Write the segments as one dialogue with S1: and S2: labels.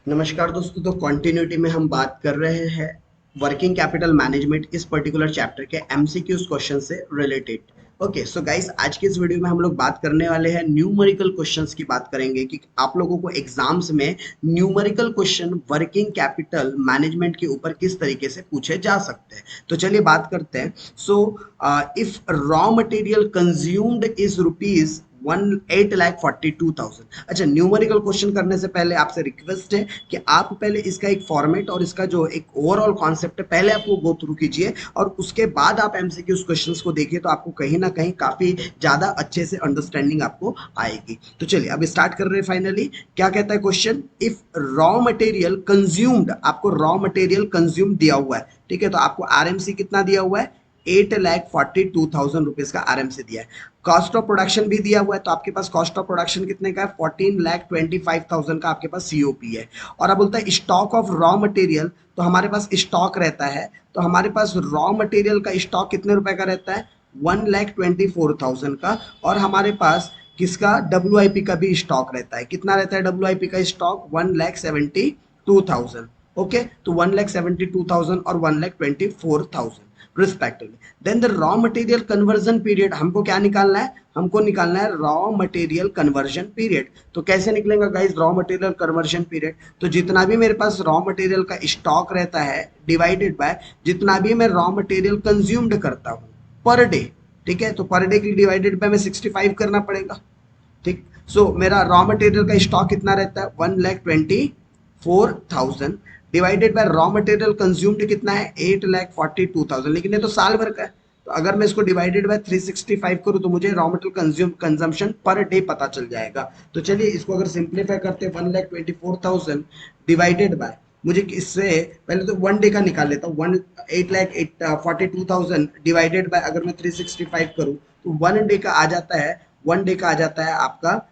S1: नमस्कार दोस्तों। तो कंटिन्यूटी में हम बात कर रहे हैं वर्किंग कैपिटल मैनेजमेंट इस पर्टिकुलर चैप्टर के एमसीक्यूज क्वेश्चन से रिलेटेड। ओके सो गाइस, आज के इस वीडियो में हम लोग बात करने वाले हैं न्यूमेरिकल क्वेश्चंस की बात करेंगे कि आप लोगों को एग्जाम्स में numerical question working capital management के ऊपर किस तरीके से पूछे जा सकते हैं। तो चलिए बात करते हैं। So if raw material consumed is rupees 1,08,42,000। अच्छा, न्यूमेरिकल क्वेश्चन करने से पहले आपसे रिक्वेस्ट है कि आप पहले इसका एक फॉर्मेट और इसका जो एक ओवरऑल कॉन्सेप्ट है पहले आप वो गो थ्रू कीजिए और उसके बाद आप एमसीक्यूज क्वेश्चंस को देखिए, तो आपको कहीं ना कहीं काफी ज्यादा अच्छे से अंडरस्टैंडिंग आपको आएगी। तो चलिए अब स्टार्ट कर रहे हैं। फाइनली क्या कहता है question, if raw material consumed, आपको रॉ मटेरियल कंज्यूम दिया हुआ है, ठीक है, तो आपको आरएमसी कितना दिया हुआ है, 8,42,000 रुपीज का आरएमसी दिया है। कॉस्ट ऑफ प्रोडक्शन भी दिया हुआ है, तो आपके पास कॉस्ट ऑफ प्रोडक्शन कितने का है, 14,25,000 का आपके पास सीओपी है। और अब बोलता है स्टॉक ऑफ रॉ मटेरियल, तो हमारे पास स्टॉक रहता है, तो हमारे पास रॉ मटेरियल का स्टॉक कितने रुपए का रहता है, 1,24,000 का। और हमारे पास किसका, डब्ल्यू का भी स्टॉक रहता है। कितना रहता है डब्ल्यू का स्टॉक, 1,72,000। ओके, तो 1,72,000 और 1,24,000 respectively. Then the raw material conversion period, हमको क्या निकालना है, हमको निकालना है रॉ मटेरियल कन्वर्जन पीरियड। तो कैसे निकलेगा guys raw material conversion period, तो जितना भी मेरे पास रॉ मटेरियल का स्टॉक रहता है डिवाइडेड बाय जितना भी मैं रॉ मटेरियल कंज्यूम्ड करता हूँ पर डे, ठीक है, तो पर डे के लिए डिवाइडेड बाय में 65 करना पड़ेगा। ठीक, सो मेरा रॉ मटेरियल का स्टॉक कितना रहता है, 1,24,000 divided by raw material consumed कितना है, 8,42,000, लेकिन ये तो साल भर का है। तो अगर मैं इसको डिवाइडेड बाय 365 करूं तो मुझे raw material consumption per day पता चल जाएगा। तो चलिए इसको अगर सिंप्लीफाई करते हैं, 1,24,000 डिवाइडेड बाय, मुझे इससे पहले तो वन डे का निकाल लेता हूँ, 8,42,000 डिवाइडेड बाय अगर मैं 365 करूँ तो वन डे का आ जाता है, वन डे का आ जाता है आपका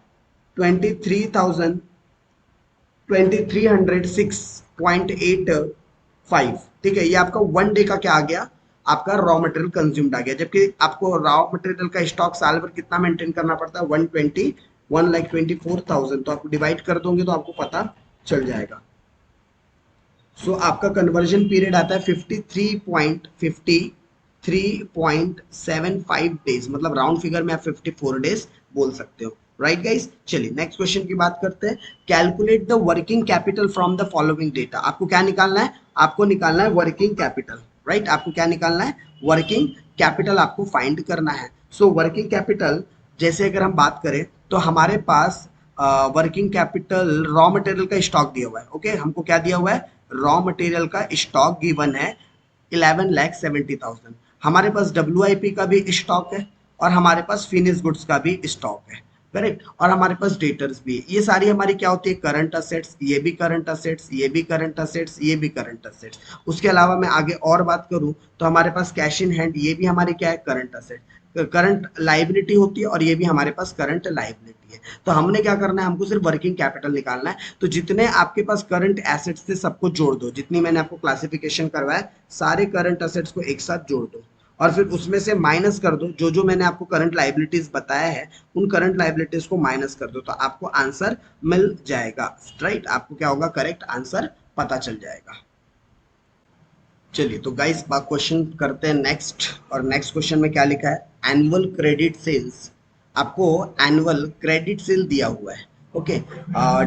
S1: 23,6.85। ठीक है, ये आपका वन डे का क्या आ गया, आपका रॉ मटेरियल कंज्यूम्ड आ गया। जबकि आपको रॉ मटेरियल का स्टॉक साल भर कितना मेंटेन करना पड़ता है, 1,24,000। तो आप डिवाइड कर दोगे तो आपको पता चल जाएगा। सो आपका कन्वर्जन पीरियड आता है 53.75 डेज, मतलब राउंड फिगर में आप 54 डेज बोल सकते हो। राइट गाइस, चलिए नेक्स्ट क्वेश्चन की बात करते हैं। Calculate the working capital from the following data. आपको क्या निकालना है, आपको निकालना है वर्किंग कैपिटल। राइट, आपको क्या निकालना है, वर्किंग कैपिटल आपको फाइंड करना है। सो वर्किंग कैपिटल जैसे अगर हम बात करें तो हमारे पास वर्किंग कैपिटल रॉ मटेरियल का स्टॉक दिया हुआ है। ओके, हमको क्या दिया हुआ है, रॉ मटेरियल का स्टॉक गिवन है 11,70,000। हमारे पास डब्ल्यू का भी स्टॉक है और हमारे पास फिनिश गुड्स का भी स्टॉक है, करेक्ट, और हमारे पास डेटर्स भी है। ये सारी हमारी क्या होती है, करंट असेट्स, ये भी करंट असेट्स, ये भी करंट असेट्स, ये भी करंट असेट्स। उसके अलावा मैं आगे और बात करूं तो हमारे पास कैश इन हैंड, ये भी हमारे क्या है, करंट असेट, करंट लाइबिलिटी होती है, और ये भी हमारे पास करंट लाइबिलिटी है। तो हमने क्या करना है, हमको सिर्फ वर्किंग कैपिटल निकालना है। तो जितने आपके पास करंट एसेट्स थे सबको जोड़ दो, जितनी मैंने आपको क्लासिफिकेशन करवाया सारे करंट एसेट्स को एक साथ जोड़ दो, और फिर उसमें से माइनस कर दो जो जो मैंने आपको करंट लाइबिलिटीज बताया है, उन करंट लाइबिलिटीज को माइनस कर दो, तो आपको आंसर मिल जाएगा। राइट, आपको क्या होगा, करेक्ट आंसर पता चल जाएगा। चलिए तो गाइस बात क्वेश्चन करते हैं नेक्स्ट, और नेक्स्ट क्वेश्चन में क्या लिखा है, एनुअल क्रेडिट सेल्स। आपको एनुअल क्रेडिट सेल दिया हुआ है। Okay,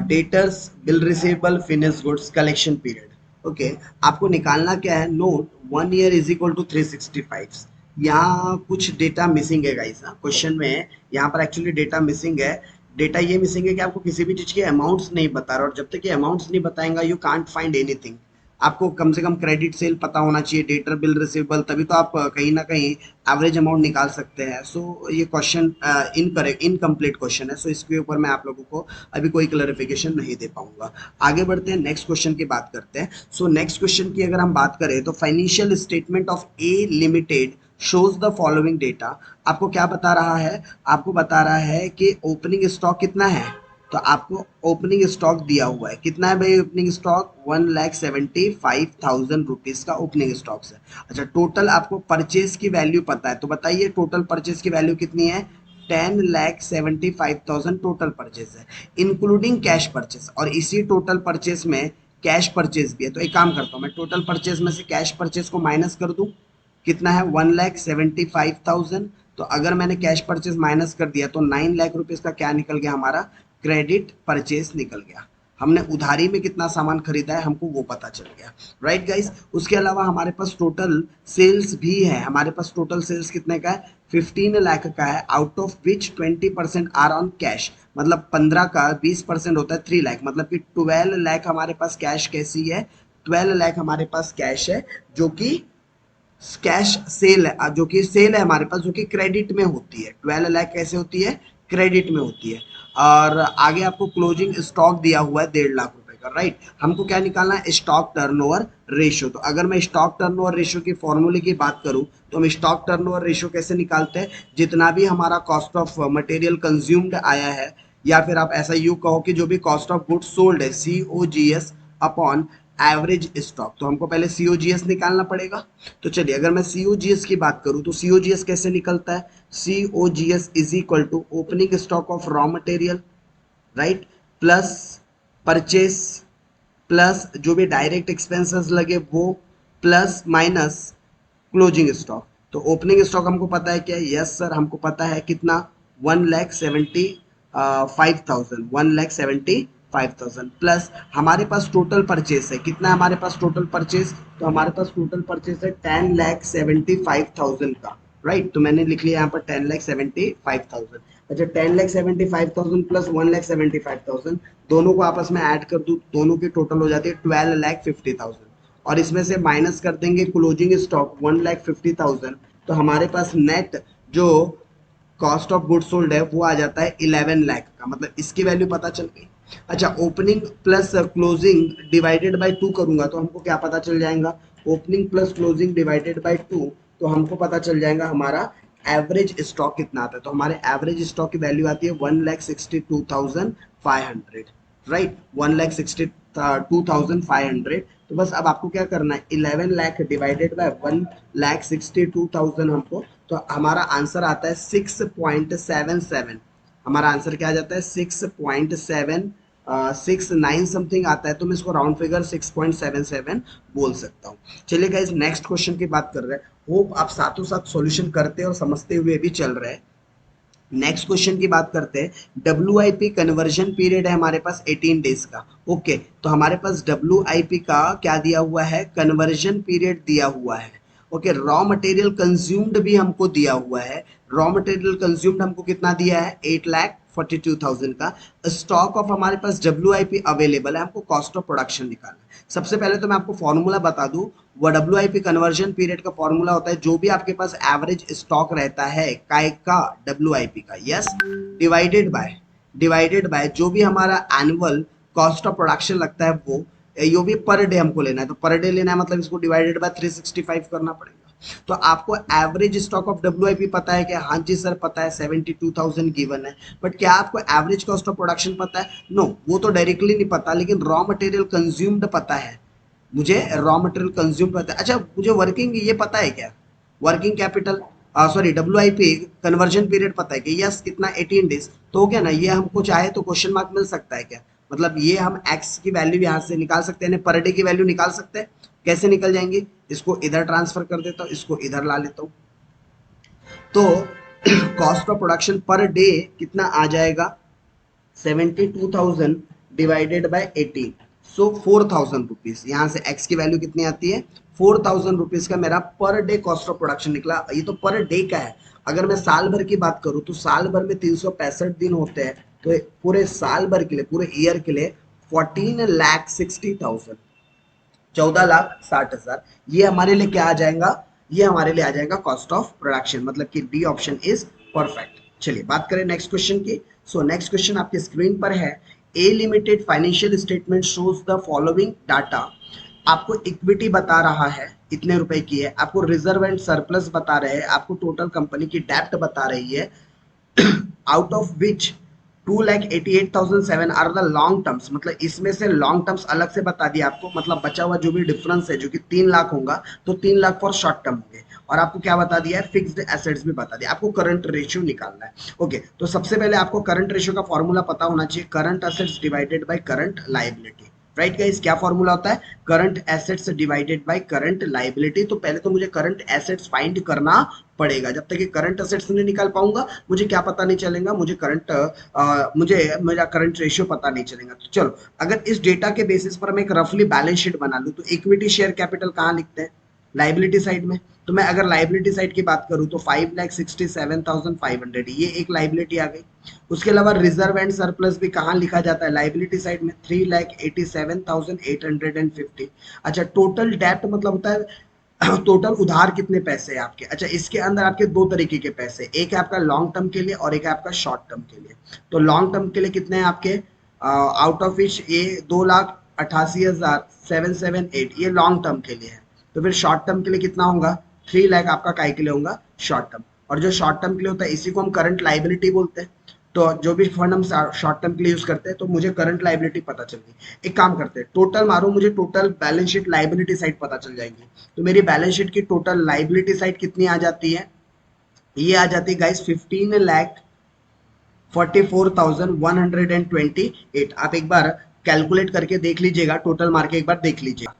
S1: debtors, bill receivable, finish goods, collection period. Okay, आपको निकालना क्या है, note 1 year is equal to 365। यहाँ कुछ डेटा मिसिंग है गाइस, क्वेश्चन में यहाँ पर एक्चुअली डेटा मिसिंग है। डेटा ये मिसिंग है कि आपको किसी भी चीज के अमाउंट्स नहीं बता रहा, और जब तक ये अमाउंट्स नहीं बताएंगा यू कांट फाइंड एनीथिंग। आपको कम से कम क्रेडिट सेल पता होना चाहिए, डेटर, बिल रिसीवेबल, तभी तो आप कहीं ना कहीं एवरेज अमाउंट निकाल सकते हैं। सो ये क्वेश्चन इनकम्प्लीट क्वेश्चन है, सो इसके ऊपर मैं आप लोगों को अभी कोई क्लैरिफिकेशन नहीं दे पाऊंगा। आगे बढ़ते हैं, नेक्स्ट क्वेश्चन की बात करते हैं। सो नेक्स्ट क्वेश्चन की अगर हम बात करें तो financial statement of A limited shows the following data. आपको क्या बता रहा है, आपको बता रहा है कि ओपनिंग स्टॉक कितना है, तो आपको ओपनिंग स्टॉक दिया हुआ है, कितना है भाई ओपनिंग स्टॉक, 1,75,000 रुपीज का ओपनिंग स्टॉक है। अच्छा, टोटल आपको परचेज की वैल्यू पता है, तो बताइए टोटल परचेज की वैल्यू कितनी है, 10,75,000 टोटल परचेज है इंक्लूडिंग कैश परचेज, और इसी टोटल परचेज में कैश परचेज भी है। तो एक काम करता हूँ, मैं टोटल परचेज में से कैश परचेज को माइनस कर दूं, कितना है 1,75,000। तो अगर मैंने कैश परचेज माइनस कर दिया तो 9 लाख रुपीज का क्या निकल गया, हमारा क्रेडिट परचेज निकल गया। हमने उधारी में कितना सामान खरीदा है हमको वो पता चल गया, राइट गाइस। उसके अलावा हमारे पास टोटल सेल्स भी है, हमारे पास टोटल सेल्स कितने का है, 15 लाख का है, out of which 20% are on cash, मतलब 15 का 20% होता है 3 लाख, मतलब कि 12 लाख हमारे पास कैश कैसी है, 12 लाख हमारे पास कैश है, जो कि कैश सेल है, जो कि सेल है हमारे पास, जो कि क्रेडिट में होती है। 12 लाख कैसे होती है, क्रेडिट में होती है। और आगे आपको क्लोजिंग स्टॉक दिया हुआ है 1.5 लाख रुपए का, राइट। हमको क्या निकालना है, स्टॉक टर्नओवर रेशियो। तो अगर मैं स्टॉक टर्नओवर रेशियो की फॉर्मूले की बात करूं तो हम स्टॉक टर्नओवर रेशियो कैसे निकालते हैं, जितना भी हमारा कॉस्ट ऑफ मटेरियल कंज्यूम्ड आया है, या फिर आप ऐसा यू कहो कि जो भी कॉस्ट ऑफ गुड्स सोल्ड है, COGS अपॉन एवरेज स्टॉक। तो हमको पहले COGS निकालना पड़ेगा। तो चलिए अगर मैं COGS की बात करूं तो COGS कैसे निकलता है, COGS is equal to opening stock of raw material, right, plus purchase, plus जो भी डायरेक्ट एक्सपेंसेस लगे वो, प्लस माइनस क्लोजिंग स्टॉक। तो ओपनिंग स्टॉक हमको पता है क्या, यस सर हमको पता है, कितना 1,75,000 प्लस हमारे पास टोटल परचेस है, कितना हमारे पास टोटल परचेस, तो हमारे पास टोटल परचेस है 10,75,000 का, राइट। तो मैंने लिख लिया यहाँ पर 10,75,000। अच्छा 10,75,000 प्लस 1,75,000 दोनों को आपस में ऐड कर दूं, दोनों की टोटल हो जाती है 12,50,000, और इसमें से माइनस कर देंगे क्लोजिंग स्टॉक 1,50,000, तो हमारे पास नेट जो कॉस्ट ऑफ गुड सोल्ड है वो आ जाता है 11 लाख का, मतलब इसकी वैल्यू पता चल गई। अच्छा opening plus closing divided by 2 करूंगा तो हमको क्या पता चल जाएगा, opening plus closing divided by 2, तो हमको पता चल जाएगा हमारा एवरेज स्टॉक कितना आता है। तो हमारे एवरेज स्टॉक की वैल्यू आती है 1,62,500, राइट, 1,62,500। तो बस अब आपको क्या करना है, 11 लाख डिवाइडेड बाय 1,62,000 हमको, तो हमारा आंसर आता है 6.77। हमारा आंसर क्या आ जाता है 6.769 समथिंग आता है, तो मैं इसको राउंड फिगर 6.77 बोल सकता हूँ। चलिए गाइस नेक्स्ट क्वेश्चन की बात कर रहे हैं, होप आप साथों साथ सॉल्यूशन करते और समझते हुए भी चल रहे हैं। नेक्स्ट क्वेश्चन की बात करते हैं, WIP कन्वर्जन पीरियड है हमारे पास 18 डेज का, ओके। तो हमारे पास WIP का क्या दिया हुआ है, कन्वर्जन पीरियड दिया हुआ है, ओके। रॉ मटेरियल कंज्यूम्ड भी हमको दिया हुआ है, रॉ मटेरियल कंज्यूम्ड हमको कितना दिया है 8,42,000 का। स्टॉक ऑफ हमारे पास WIP अवेलेबल है, हमको कॉस्ट ऑफ प्रोडक्शन निकालना है। सबसे पहले तो मैं आपको फॉर्मूला बता दूं, वो WIP कन्वर्जन पीरियड का फॉर्मूला होता है जो भी आपके पास एवरेज स्टॉक रहता है काय का, WIP का, यस, डिवाइडेड बाय जो भी हमारा एनुअल कॉस्ट ऑफ प्रोडक्शन लगता है वो, यो भी पर डे हमको लेना है, तो पर डे लेना है मतलब इसको डिवाइडेड बाय 365 करना पड़ेगा। तो आपको एवरेज स्टॉक ऑफ WIP पता है क्या, हाँ जी सर पता है, 72,000 गिवन है, बट क्या आपको एवरेज कॉस्ट ऑफ प्रोडक्शन पता है, नो, वो तो डायरेक्टली नहीं पता, लेकिन रॉ मटेरियल कंज्यूम्ड पता है, मुझे रॉ मटेरियल कंज्यूम पता है। अच्छा मुझे वर्किंग ये पता है क्या, working capital, sorry WIP conversion period पता है कि यस कितना 18 डेज, तो हो गया ना, ये हमको चाहे तो क्वेश्चन मार्क मिल सकता है क्या, मतलब ये हम x की वैल्यू यहाँ से निकाल सकते हैं, पर डे की वैल्यू निकाल सकते हैं, कैसे निकल जाएंगी, इसको इधर ट्रांसफर कर देता हूँ, इसको इधर ला लेता हूँ, तो cost of production per day कितना आ जाएगा 72,000 डिवाइडेड बाय 18, सो 4,000 रुपीज। यहाँ से x की वैल्यू कितनी आती है 4,000 रुपीज का मेरा per day cost of production निकला। ये तो पर डे का है, अगर मैं साल भर की बात करूँ तो साल भर में 365 दिन होते हैं, तो पूरे साल भर के लिए, पूरे ईयर के लिए 14,60,000, 14,60,000, ये हमारे लिए क्या आ जाएगा, ये हमारे लिए आ जाएगा कॉस्ट ऑफ प्रोडक्शन, मतलब कि डी ऑप्शन इज परफेक्ट। चलिए बात करें नेक्स्ट क्वेश्चन की। सो नेक्स्ट क्वेश्चन आपके स्क्रीन पर है, A limited financial statement shows the following data. आपको इक्विटी बता रहा है इतने रुपए की है, आपको रिजर्व एंड सरप्लस बता रहे हैं, आपको टोटल कंपनी की डेप्ट बता रही है, out of which 2,88,007 are the long terms, मतलब इसमें से लॉन्ग टर्म्स अलग से बता दिया आपको, मतलब बचा हुआ जो भी डिफरेंस है जो कि 3 लाख होगा तो 3 लाख फॉर शॉर्ट टर्म होंगे, और आपको क्या बता दिया है, फिक्स्ड एसेट्स भी बता दिया, आपको करंट रेशियो निकालना है। ओके, तो सबसे पहले आपको करंट रेशियो का फॉर्मूला पता होना चाहिए, current assets divided by current liability. Right guys, क्या फॉर्मूला होता है, current assets divided by current liability. तो पहले तो मुझे करंट एसेट्स फाइंड करना पड़ेगा, जब तक कि करंट एसेट्स नहीं निकाल पाऊंगा मुझे क्या पता नहीं चलेगा, मुझे मेरा करंट रेशियो पता नहीं चलेगा। तो चलो, अगर इस डेटा के बेसिस पर मैं एक रफली बैलेंस शीट बना लूं, तो इक्विटी शेयर कैपिटल कहाँ लिखते हैं, लाइबिलिटी साइड में। तो मैं अगर लाइबिलिटी साइड की बात करूं तो 5,67,500 ये एक लाइबिलिटी आ गई। उसके अलावा रिजर्व एंड सरप्लस भी कहाँ लिखा जाता है, लाइबिलिटी साइड में, 3,87,850। अच्छा, टोटल डेट मतलब होता है टोटल उधार कितने पैसे हैं आपके। अच्छा, इसके अंदर आपके दो तरीके के पैसे, एक है आपका लॉन्ग टर्म के लिए और एक है आपका शॉर्ट टर्म के लिए। तो लॉन्ग टर्म के लिए कितने हैं आपके, आउट ऑफ विच ये 2,88,778 ये लॉन्ग टर्म के लिए है। तो फिर शॉर्ट टर्म के लिए कितना होगा, 3 लाख आपका काय के लिए होगा, शॉर्ट टर्म। और जो शॉर्ट टर्म के लिए होता है इसी को हम करंट लाइबिलिटी बोलते हैं। तो जो भी फंड हम शॉर्ट टर्म के लिए यूज करते हैं, तो मुझे करंट लाइबिलिटी पता चल गई। एक काम करते हैं, टोटल मारो, मुझे total balance sheet liability side पता चल जाएगी। तो मेरी बैलेंस शीट की टोटल लाइबिलिटी साइड कितनी आ जाती है, ये आ जाती है गाइस 15,44,128। आप एक बार कैलकुलेट करके देख लीजिएगा, टोटल मार के एक बार देख लीजिएगा।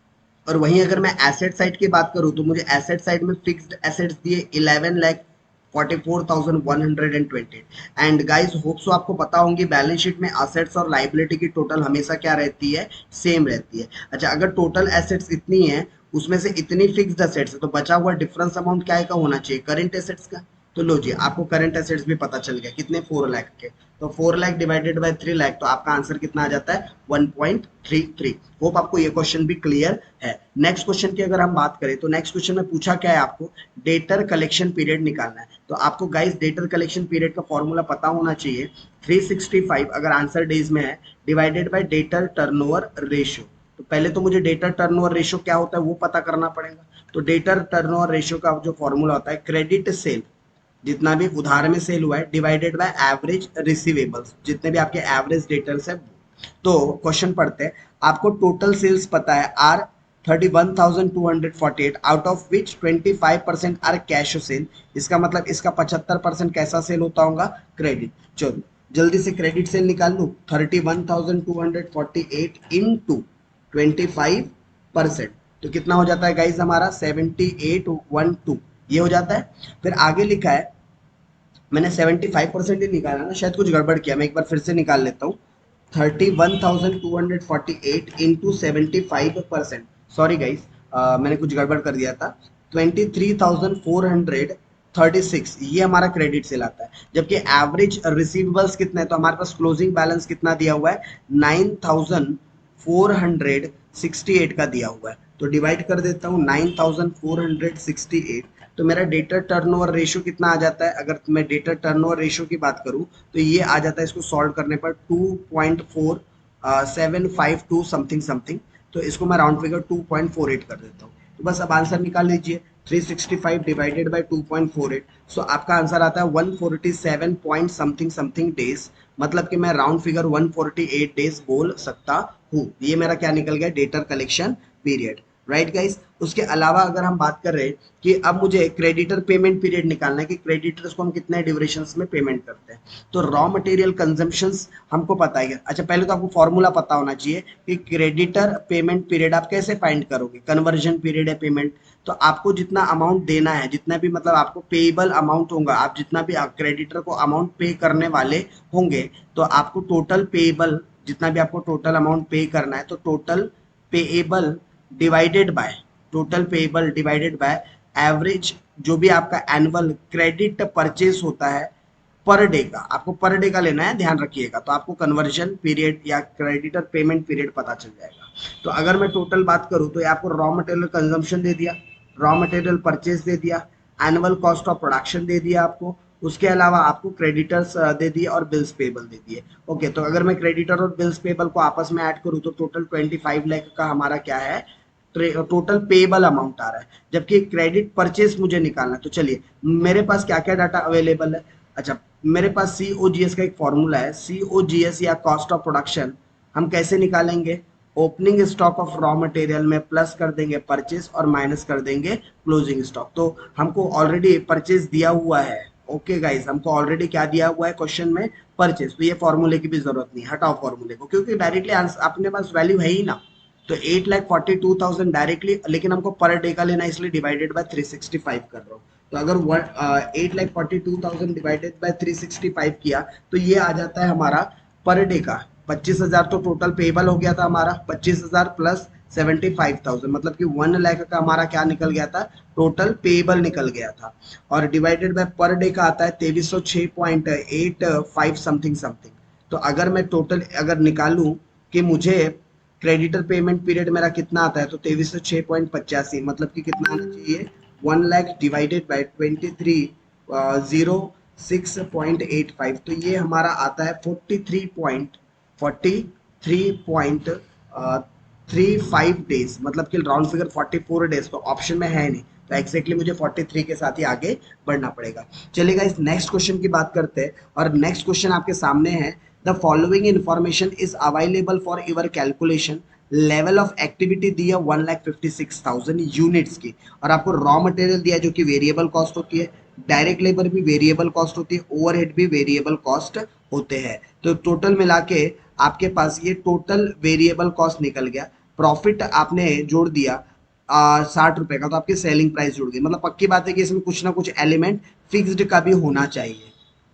S1: और वहीं अगर मैं एसेट साइड की बात करूं तो मुझे एसेट साइड में फिक्स्ड एसेट्स दिए 11,44,120। एंड गाइस होप सो आपको पता होंगी बैलेंस शीट में एसेट्स और लाइबिलिटी की टोटल हमेशा क्या रहती है, सेम रहती है। अच्छा, अगर टोटल एसेट्स इतनी है, उसमें से इतनी फिक्स्ड एसेट्स है, तो बचा हुआ डिफरेंस अमाउंट क्या का होना चाहिए, करंट एसेट्स का। तो लो जी, आपको करंट एसेट्स भी पता चल गया, कितने, 4 लाख के। तो 4 लाख डिवाइडेड बाय 3 लाख, तो आपका आंसर कितना आ जाता है, 1.33। होप आपको ये क्वेश्चन भी क्लियर है। नेक्स्ट क्वेश्चन की अगर हम बात करें तो नेक्स्ट क्वेश्चन में पूछा क्या है, आपको डेटर कलेक्शन पीरियड निकालना है। तो आपको गाइस डेटर कलेक्शन पीरियड का फॉर्मूला पता होना चाहिए, 365 अगर आंसर डेज में है, divided by debtor turnover ratio. तो पहले तो मुझे डेटर टर्नओवर रेशियो क्या होता है वो पता करना पड़ेगा। तो डेटर टर्नओवर रेशियो का जो फॉर्मूला होता है, क्रेडिट सेल, जितना भी उधार में सेल हुआ है, डिवाइडेड बाय एवरेज रिसीवेबल्स, जितने भी आपके एवरेज डेटर्स है। तो क्वेश्चन पढ़ते हैं, आपको टोटल सेल्स पता है are 31,248, out of which 25% are cash sale. इसका मतलब इसका 75% कैसा सेल होता होगा, क्रेडिट। चलो जल्दी से क्रेडिट सेल निकाल लूँ, 31,248 इंटू 25%, तो कितना हो जाता है गाइज हमारा, 7812 ये हो जाता है। फिर आगे लिखा है, मैंने 75% ही निकाला ना, शायद कुछ गड़बड़ किया, मैं एक बार फिर से निकाल लेता हूँ। 31,248 इंटू 75%, सॉरी गाइस, मैंने कुछ गड़बड़ कर दिया था। 23,436 ये हमारा क्रेडिट सेल आता है। जबकि एवरेज रिसीवेबल्स कितना है, तो हमारे पास क्लोजिंग बैलेंस कितना दिया हुआ है, 9,468 का दिया हुआ है। तो डिवाइड कर देता हूँ 9,468, तो मेरा डेटर टर्नओवर रेशियो कितना आ जाता है, अगर मैं डेटर टर्नओवर रेशियो की बात करूं तो ये आ जाता है, इसको सॉल्व करने पर 2.4752 समथिंग समथिंग। तो इसको मैं राउंड फिगर 2.48 कर देता हूँ। तो बस अब आंसर निकाल लीजिए, 365 डिवाइडेड बाय 2.48, सो आपका आंसर आता है 147 पॉइंट समथिंग समथिंग डेज। मतलब कि मैं राउंड फिगर 148 डेज बोल सकता हूँ। ये मेरा क्या निकल गया, debtor collection period. Right guys, उसके अलावा अगर हम बात कर रहे हैं कि अब मुझे क्रेडिटर पेमेंट पीरियड निकालना है, कि क्रेडिटर्स को हम कितने ड्यूरेशंस में पेमेंट करते हैं। तो रॉ मटेरियल कंजम्पशंस हमको पता है। अच्छा, पहले तो आपको फॉर्मूला पता होना चाहिए कि क्रेडिटर पेमेंट पीरियड आप कैसे फाइंड करोगे, कन्वर्जन पीरियड है पेमेंट। तो आपको जितना अमाउंट देना है, जितना भी मतलब आपको पेएबल अमाउंट होगा, आप जितना भी क्रेडिटर को अमाउंट पे करने वाले होंगे, तो आपको टोटल पेएबल, जितना भी आपको टोटल अमाउंट पे करना है, तो total payable divided by, total payable divided by average, जो भी आपका एनुअल क्रेडिट परचेस होता है पर डे का, आपको पर डे का लेना है, ध्यान रखिएगा। तो आपको कन्वर्जन पीरियड या क्रेडिटर पेमेंट पीरियड पता चल जाएगा। तो अगर मैं टोटल बात करूं तो ये आपको रॉ मटेरियल कंजम्पशन दे दिया, रॉ मटेरियल परचेस दे दिया, एनुअल कॉस्ट ऑफ प्रोडक्शन दे दिया आपको, उसके अलावा आपको क्रेडिटर्स दे दिए और बिल्स पेबल दे दिए। ओके, तो अगर मैं क्रेडिटर और बिल्स पेबल को आपस में ऐड करूं तो टोटल 25 लाख का हमारा क्या है, टोटल पेबल अमाउंट आ रहा है। जबकि क्रेडिट परचेस मुझे निकालना है। तो चलिए, मेरे पास क्या क्या डाटा अवेलेबल है। अच्छा, मेरे पास COGS का एक फॉर्मूला है, COGS या कॉस्ट ऑफ प्रोडक्शन हम कैसे निकालेंगे, opening stock of raw material में प्लस कर देंगे परचेज और माइनस कर देंगे क्लोजिंग स्टॉक। तो हमको ऑलरेडी परचेज दिया हुआ है। ओके गाइस, हमको ऑलरेडी क्या दिया हुआ है क्वेश्चन में, परचेज। तो ये फॉर्मूले की भी जरूरत नहीं, हटाओ फॉर्मूले को, क्योंकि डायरेक्टली अपने पास वैल्यू है ही ना। तो 8,42,000 डायरेक्टली, लेकिन हमको पर डे का लेना है इसलिए डिवाइडेड बाय 365 कर रहा हूँ। तो अगर 8,42,000 डिवाइडेड बाय 365 किया तो ये आ जाता है हमारा पर डे का 25,000। तो टोटल पेबल हो गया था हमारा 25,000 प्लस 75,000, मतलब कि 1 लाख का हमारा क्या निकल गया था, टोटल पेबल निकल गया था। और डिवाइडेड बाय पर डे का आता है 2306.85 समथिंग समथिंग। तो अगर मैं टोटल अगर निकालूं कि मुझे क्रेडिटर पेमेंट पीरियड मेरा कितना आता है, तो 2306.85, मतलब कि कितना आना चाहिए, 1 लाख डिवाइडेड बाय 23,006.85। तो ये हमारा आता है 43.35 डेज, मतलब कि राउंड फिगर 44 डेज। तो ऑप्शन में है नहीं, तो एक्जैक्टली मुझे 43 के साथ ही आगे बढ़ना पड़ेगा। चलिएगा इस नेक्स्ट क्वेश्चन की बात करते हैं, और नेक्स्ट क्वेश्चन आपके सामने है। The following information is available for your calculation. Level of activity दी है 1,56,000 यूनिट्स की, और आपको रॉ मटेरियल दिया है जो कि वेरिएबल कॉस्ट होती है, डायरेक्ट लेबर भी वेरिएबल कॉस्ट होती है, ओवरहेड भी वेरिएबल कॉस्ट होते हैं। तो टोटल मिला के आपके पास ये टोटल वेरिएबल कॉस्ट निकल गया। प्रॉफिट आपने जोड़ दिया 60 रुपए का, तो आपकी सेलिंग प्राइस जुड़ गई। मतलब पक्की बात है कि इसमें कुछ ना कुछ एलिमेंट फिक्स्ड का भी होना चाहिए।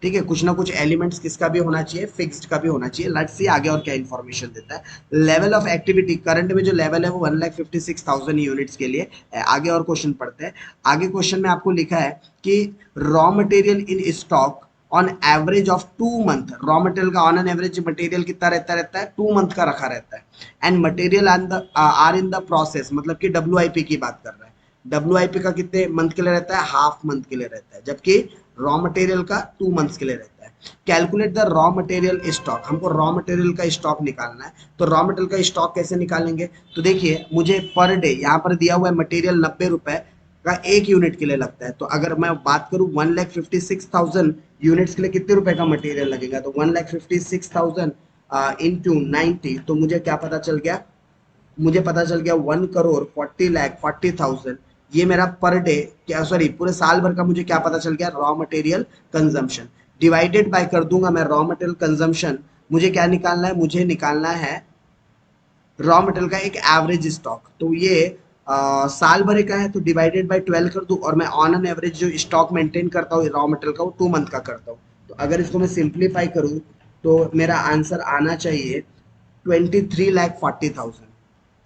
S1: ठीक है, कुछ ना कुछ एलिमेंट्स किसका भी होना चाहिए, फिक्स्ड का भी होना चाहिए। लेट्स सी आगे और क्या इन्फॉर्मेशन देता है। लेवल ऑफ एक्टिविटी करंट में जो लेवल है वो 1,56,000 यूनिट्स के लिए है। आगे और क्वेश्चन पढ़ते हैं। आगे क्वेश्चन में आपको लिखा है कि raw material in stock on average of 2 month. Raw material का ऑन एन एवरेज मटेरियल कितना रहता है 2 मंथ का रखा रहता है। And material are in the process, मतलब कि डब्ल्यू की बात कर रहा है। डब्ल्यू का कितने मंथ के लिए रहता है, हाफ मंथ के लिए रहता है, जबकि रॉ मटेरियल का 2 मंथ्स के लिए रहता है। Calculate the raw material stock. हमको रॉ मटेरियल का स्टॉक निकालना है। तो रॉ मटेरियल का स्टॉक कैसे निकालेंगे, तो देखिए मुझे पर डे यहाँ पर दिया हुआ है मटेरियल 90 रुपए का 1 यूनिट के लिए लगता है। तो अगर मैं बात करूँ 1,56,000 यूनिट्स के लिए कितने रुपए का मटेरियल लगेगा, तो 1,56,000 इंटू 90, तो मुझे क्या पता चल गया, मुझे पता चल गया 1,40,40,000। ये मेरा पर डे क्या, सॉरी पूरे साल भर का मुझे क्या पता चल गया, raw material consumption. Divided by कर दूंगा मैं रॉ मटेरियल कंजम्पशन। मुझे क्या निकालना है, मुझे निकालना है रॉ मटेरियल का एक एवरेज स्टॉक। तो ये साल भर का है, तो डिवाइडेड बाय 12 कर दूं, और मैं ऑन एन एवरेज जो स्टॉक मेंटेन करता हूँ रॉ मटेरियल का वो 2 मंथ का करता हूँ। तो अगर इसको मैं सिंप्लीफाई करूँ तो मेरा आंसर आना चाहिए 23,40,000।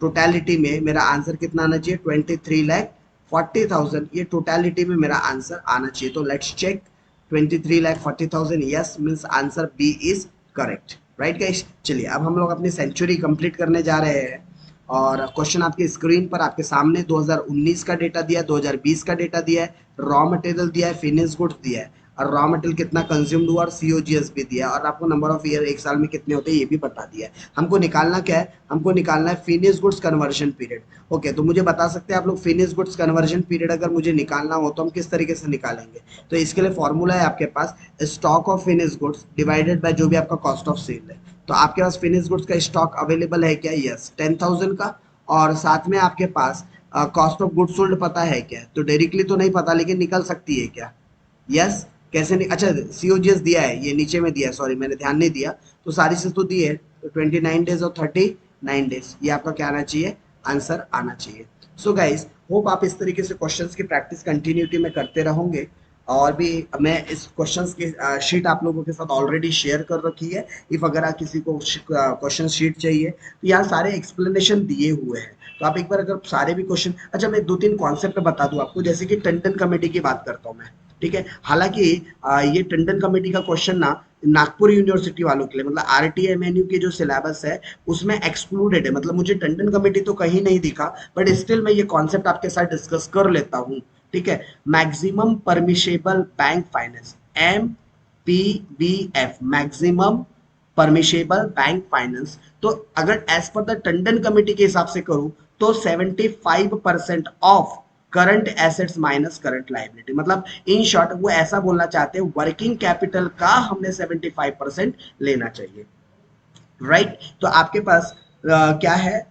S1: टोटलिटी में मेरा आंसर कितना आना चाहिए, 23,40,000। ये टोटलिटी में मेरा आंसर आना चाहिए। तो let's check 23,40,000, yes means answer B is correct. Right guys, चलिए अब हम लोग अपनी सेंचुरी कंप्लीट करने जा रहे हैं। और क्वेश्चन आपकी स्क्रीन पर आपके सामने 2019 का डेटा दिया है, 2020 का डेटा दिया है, रॉ मटेरियल दिया है, फिनिश गुड्स दिया है, और रॉ मटेरियल कितना कंज्यूम्ड हुआ और सीओजीएस भी दिया है, और आपको नंबर ऑफ ईयर एक साल में कितने होते हैं ये भी बता दिया है। हमको निकालना क्या है, हमको निकालना है finish goods conversion period. Okay, तो मुझे बता सकते हैं आप लोग फिनिश गुड्स कन्वर्जन पीरियड अगर मुझे निकालना हो तो हम किस तरीके से निकालेंगे। तो इसके लिए फॉर्मूला है आपके पास, stock of finish goods divided by जो भी आपका कॉस्ट ऑफ सेल है। तो आपके पास फिनिश गुड्स का स्टॉक अवेलेबल है क्या, यस 10,000 का, और साथ में आपके पास कॉस्ट ऑफ गुड्स सोल्ड पता है क्या, तो डायरेक्टली तो नहीं पता लेकिन निकल सकती है क्या, यस। कैसे नहीं, अच्छा सीओजीएस दिया है, ये नीचे में दिया है, सॉरी मैंने ध्यान नहीं दिया। तो सारी से तो दी है, तो 29 डेज और 39 डेज, ये आपका क्या आना चाहिए, आंसर आना चाहिए। सो गाइस, होप आप इस तरीके से क्वेश्चंस की प्रैक्टिस कंटिन्यूटी में करते रहोगे। और भी मैं इस क्वेश्चंस की शीट आप लोगों के साथ ऑलरेडी शेयर कर रखी है। इफ अगर आप किसी को क्वेश्चन शीट चाहिए तो यहाँ सारे एक्सप्लेनेशन दिए हुए हैं। तो आप एक बार अगर सारे भी क्वेश्चन, अच्छा मैं 2-3 कॉन्सेप्ट बता दूं आपको, जैसे कि टंडन कमेटी की बात करता हूँ मैं। ठीक है, हालांकि ये टंडन कमेटी का क्वेश्चन ना नागपुर यूनिवर्सिटी वालों के लिए, मतलब आरटीएमएनयू के जो सिलेबस है उसमें एक्सक्लूडेड है। मतलब मुझे टंडन कमेटी तो कहीं नहीं दिखा, बट स्टिल मैं ये कॉन्सेप्ट आपके साथ डिस्कस कर लेता हूँ। ठीक है, maximum permissible bank finance, MPBF, maximum permissible bank finance. तो अगर as per the Tandon committee के हिसाब से करूं तो 75% of current assets minus current liability, मतलब इन शॉर्ट वो ऐसा बोलना चाहते हैं वर्किंग कैपिटल का हमने 75% लेना चाहिए। राइट, तो आपके पास क्या है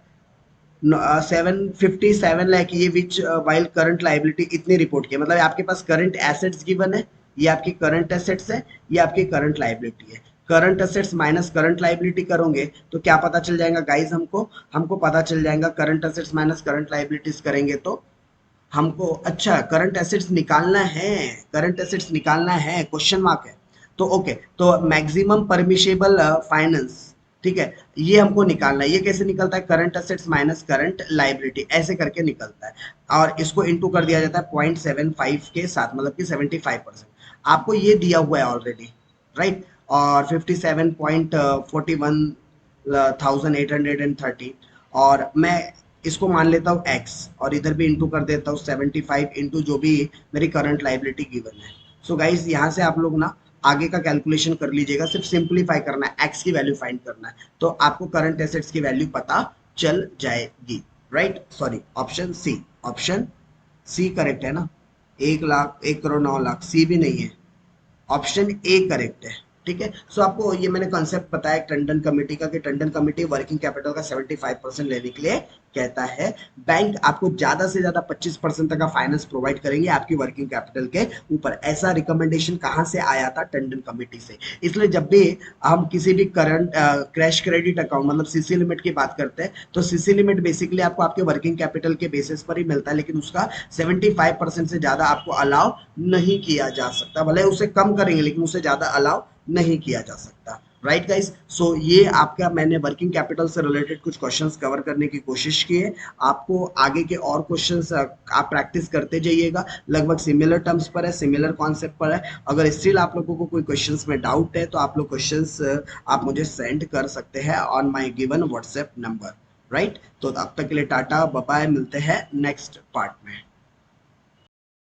S1: 757 लाख ये विच वाइल करंट लाइबिलिटी इतनी रिपोर्ट की है, मतलब आपके पास करंट एसेट्स गिवन है, ये आपकी करंट एसेट्स है, ये आपकी करंट लाइबिलिटी है। Current assets minus current liability करोगे तो क्या पता चल जाएगा गाइस, हमको हमको पता चल जाएगा current assets minus current liabilities करेंगे तो हमको अच्छा करंट एसेट्स निकालना है, करंट एसेट्स निकालना है, क्वेश्चन मार्क है। तो ओके, तो मैक्सिमम परमिशेबल फाइनेंस, ठीक है, ये हमको निकालना है। ये कैसे निकलता है, current assets minus current liability ऐसे करके निकलता है, और इसको इनटू कर दिया जाता है 0.75 के साथ, मतलब कि 75%। आपको ये दिया हुआ है ऑलरेडी, राइट, और 57.41,830, और मैं इसको मान लेता हूँ x, और इधर भी इंटू कर देता हूँ 75 इंटू जो भी मेरी करंट लाइबिलिटी गिवन है। सो गाइज यहाँ से आप लोग ना आगे का कैलकुलेशन कर लीजिएगा, सिर्फ सिंपलीफाई करना है, x की वैल्यू फाइंड करना है, तो आपको करंट एसेट्स की वैल्यू पता चल जाएगी, right. Sorry, option C, option C correct है ना, 1 लाख 1 करोड़ 9 लाख, सी भी नहीं है, ऑप्शन ए करेक्ट है, ठीक है। सो आपको ये मैंने कॉन्सेप्ट बताया टंडन कमेटी का, कि टंडन कमेटी वर्किंग कैपिटल का 75% लेने के लिए कहता है। बैंक आपको ज्यादा से ज्यादा 25% तक का फाइनेंस प्रोवाइड करेंगे आपकी वर्किंग कैपिटल के ऊपर। ऐसा रिकमेंडेशन कहाँ से आया था, टंडन कमेटी से। इसलिए जब भी हम किसी भी करंट क्रैश क्रेडिट अकाउंट मतलब सीसी लिमिट की बात करते हैं, तो सीसी लिमिट बेसिकली आपको आपके वर्किंग कैपिटल के बेसिस पर ही मिलता है, लेकिन उसका 75% से ज्यादा आपको अलाउ नहीं किया जा सकता। भले उसे कम करेंगे लेकिन उसे ज्यादा अलाउ नहीं किया जा सकता, राइट गाइस। सो ये आपका मैंने वर्किंग कैपिटल से रिलेटेड कुछ क्वेश्चंस कवर करने की कोशिश की है। आपको आगे के और क्वेश्चंस आप प्रैक्टिस करते जाइएगा, लगभग सिमिलर टर्म्स पर है, सिमिलर कॉन्सेप्ट पर है। अगर स्टिल आप लोगों को कोई क्वेश्चंस में डाउट है तो आप लोग क्वेश्चंस आप मुझे सेंड कर सकते हैं on my given WhatsApp number, right. तो तब तक के लिए टाटा बाय बाय, मिलते हैं नेक्स्ट पार्ट में।